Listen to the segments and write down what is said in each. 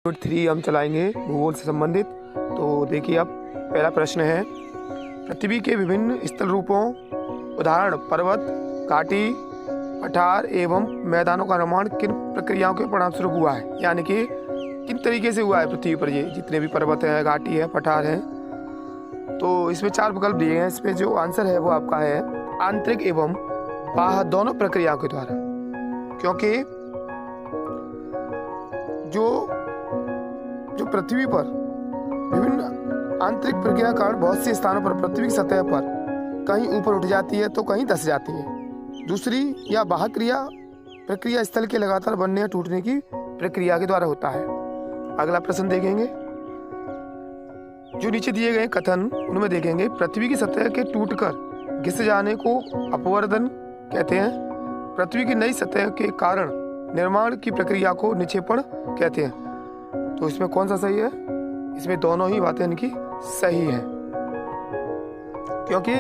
Unit 3 हम चलाएंगे भूगोल से संबंधित। तो देखिए, अब पहला प्रश्न है, पृथ्वी के विभिन्न स्थल रूपों उदाहरण पर्वत, घाटी, पठार एवं मैदानों का निर्माण किन प्रक्रियाओं के परिणामस्वरूप हुआ है, यानी कि किन तरीके से हुआ है पृथ्वी पर ये जितने भी पर्वत हैं, घाटी है, पठार है। तो इसमें 4 विकल्प दिए हैं। इसमें जो आंसर है वो आपका है आंतरिक एवं बाह्य दोनों प्रक्रियाओं के द्वारा, क्योंकि जो पृथ्वी पर विभिन्न आंतरिक प्रक्रिया के कारण बहुत से स्थानों पर पृथ्वी की सतह पर कहीं ऊपर उठ जाती है तो कहीं धंस जाती है। दूसरी या बाह्य प्रक्रिया स्थल के लगातार बनने या टूटने की प्रक्रिया के द्वारा होता है। अगला प्रश्न देखेंगे, जो नीचे दिए गए कथन उनमें देखेंगे, पृथ्वी की सतह के टूटकर घिस जाने को अपवर्तन कहते हैं। पृथ्वी की नई सतह के कारण निर्माण की प्रक्रिया को निक्षेपण कहते हैं। तो इसमें कौन सा सही है? इसमें दोनों ही बातें इनकी सही है, क्योंकि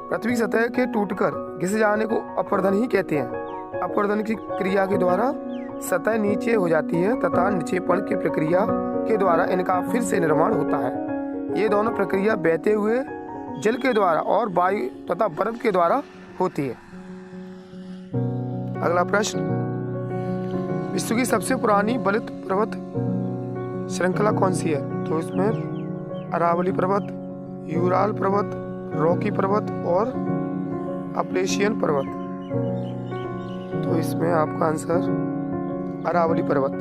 पृथ्वी की सतह के टूटकर घिस जाने को अपवर्तन ही कहते हैं। अपवर्तन की क्रिया के द्वारा सतह नीचे हो जाती है तथा निक्षेपण की प्रक्रिया के द्वारा इनका फिर से निर्माण होता है। ये दोनों प्रक्रिया बहते हुए जल के द्वारा और वायु तथा बर्फ के द्वारा होती है। अगला प्रश्न, विश्व की सबसे पुरानी बलित पर्वत श्रृंखला कौन सी है? तो इसमें अरावली पर्वत, यूराल पर्वत, रॉकी पर्वत और अपलेशियन पर्वत। तो इसमें आपका आंसर अरावली पर्वत।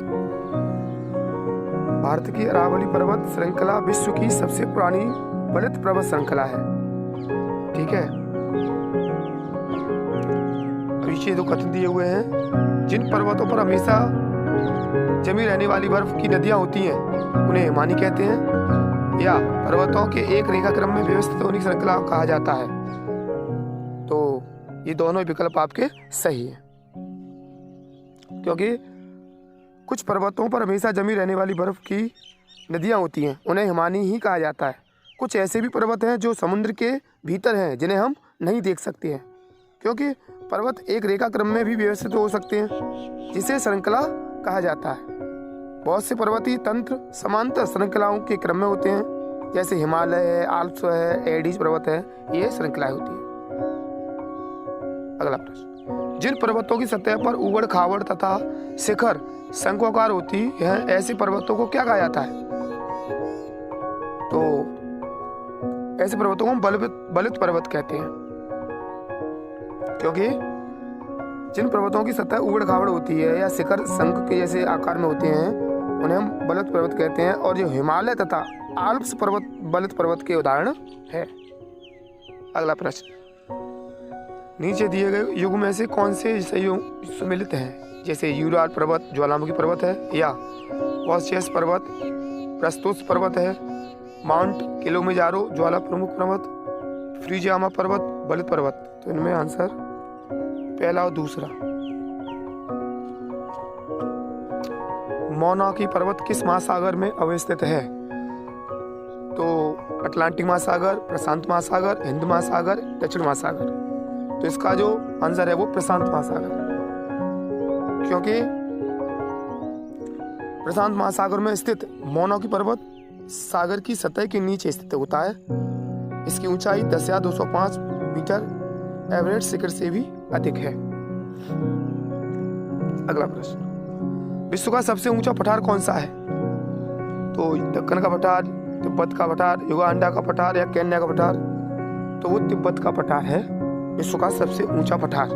भारत की अरावली पर्वत श्रृंखला विश्व की सबसे पुरानी बलित पर्वत श्रृंखला है। ठीक है, नीचे 2 कथन दिए हुए हैं, जिन पर्वतों पर हमेशा जमी रहने वाली बर्फ की नदियां होती हैं उन्हें हिमानी कहते हैं, या पर्वतों के एक रेखा क्रम में व्यवस्थित होने की श्रृंखला कहा जाता है। तो ये दोनों विकल्प आपके सही हैं, क्योंकि कुछ पर्वतों पर हमेशा जमी रहने वाली बर्फ की नदियां होती हैं, उन्हें हिमानी ही कहा जाता है। कुछ ऐसे भी पर्वत हैं जो समुद्र के भीतर हैं, जिन्हें हम नहीं देख सकते हैं, क्योंकि पर्वत एक रेखा क्रम में भी व्यवस्थित हो सकते हैं, जिसे श्रृंखला कहा जाता है। बहुत से पर्वतीय तंत्र समांतर श्रृंखलाओं के क्रम में होते हैं, जैसे हिमालय है, आल्प्स है, एडीज पर्वत है, ये श्रृंखलाएं होती हैं। अगला प्रश्न, जिन पर्वतों की सतह पर उबड़ खाबड़ तथा शिखर शंक्वाकार होती है, ऐसे पर्वतों को क्या कहा जाता है? तो ऐसे पर्वतों को हम बलित पर्वत कहते हैं, क्योंकि जिन पर्वतों की सतह उबड़ खाबड़ होती है या शिखर शंख के जैसे आकार में होते हैं, उन्हें हम बलित पर्वत कहते हैं। और जो हिमालय तथा आल्प्स पर्वत बलित पर्वत के उदाहरण है। अगला प्रश्न, नीचे दिए गए युग में से कौन से सम्मिलित हैं? जैसे यूराल पर्वत ज्वालामुखी पर्वत है, या वॉसियस पर्वत प्रस्तुत पर्वत है, माउंट किलिमंजारो ज्वाला प्रमुख पर्वत, फ्यूजियामा पर्वत बलित पर्वत। तो इनमें आंसर पहला और दूसरा। मोनाकी पर्वत किस महासागर में अवस्थित है? तो अटलांटिक महासागर, प्रशांत महासागर, हिंद महासागर, दक्षिण महासागर। तो इसका जो आंसर है वो प्रशांत महासागर, क्योंकि प्रशांत महासागर में स्थित मोनाकी पर्वत सागर की सतह के नीचे स्थित होता है। इसकी ऊंचाई 10,205 मीटर एवरेस्ट शिखर से भी अधिक है। अगला प्रश्न, विश्व का सबसे ऊंचा पठार कौन सा है? तो दक्कन का पठार, तिब्बत का पठार, युगांडा का पठार या केन्या का पठार? तो वो तिब्बत का पठार है विश्व का सबसे ऊंचा पठार,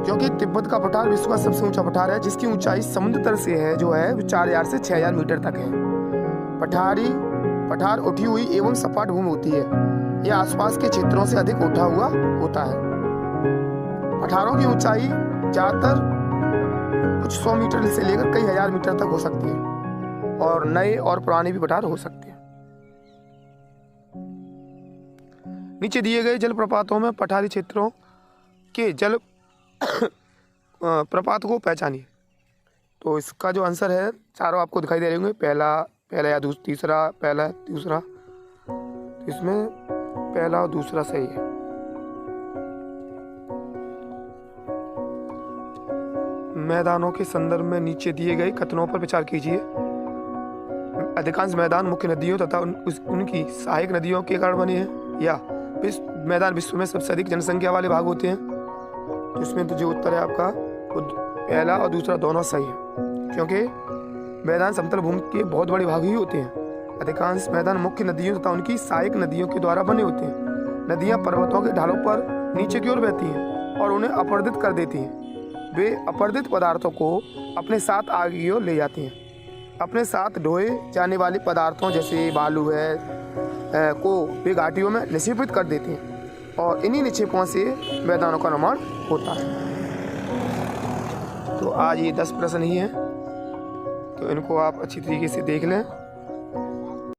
क्योंकि तिब्बत का पठार विश्व का सबसे ऊंचा पठार है, जिसकी ऊंचाई समुद्र तल से है जो है 4,000 से 6,000 मीटर तक है। पठार उठी हुई एवं सपाट भूमि होती है, यह आसपास के क्षेत्रों से अधिक उठा हुआ होता है। पठारों की ऊंचाई ज्यादातर कुछ 100 मीटर से लेकर कई हजार मीटर तक हो सकती है, और नए और पुराने भी पठार हो सकते हैं। नीचे दिए गए जलप्रपातों में पठारी क्षेत्रों के जल प्रपात को पहचानिए। तो इसका जो आंसर है, चारों आपको दिखाई दे रहे होंगे, पहला या तीसरा, पहला दूसरा। तो इसमें पहला और दूसरा सही है। मैदानों के संदर्भ में नीचे दिए गए कथनों पर विचार कीजिए। अधिकांश मैदान मुख्य नदियों तथा उनकी सहायक नदियों के कारण बने हैं, या मैदान विश्व में सबसे अधिक जनसंख्या वाले भाग होते हैं। तो इसमें तो जो उत्तर है आपका वो पहला और दूसरा दोनों सही है, क्योंकि मैदान समतल भूमि के बहुत बड़े भाग ही होते हैं। अधिकांश मैदान मुख्य नदियों तथा उनकी सहायक नदियों के द्वारा बने होते हैं। नदियाँ पर्वतों के ढालों पर नीचे की ओर बहती हैं और उन्हें अपरदित कर देती हैं। वे अपरदित पदार्थों को अपने साथ आगे की ओर ले जाती हैं। अपने साथ ढोए जाने वाले पदार्थों जैसे बालू को वे घाटियों में निक्षेपित कर देते हैं और इन्हीं निक्षेपों से मैदानों का निर्माण होता है। तो आज ये 10 प्रश्न ही हैं, तो इनको आप अच्छी तरीके से देख लें।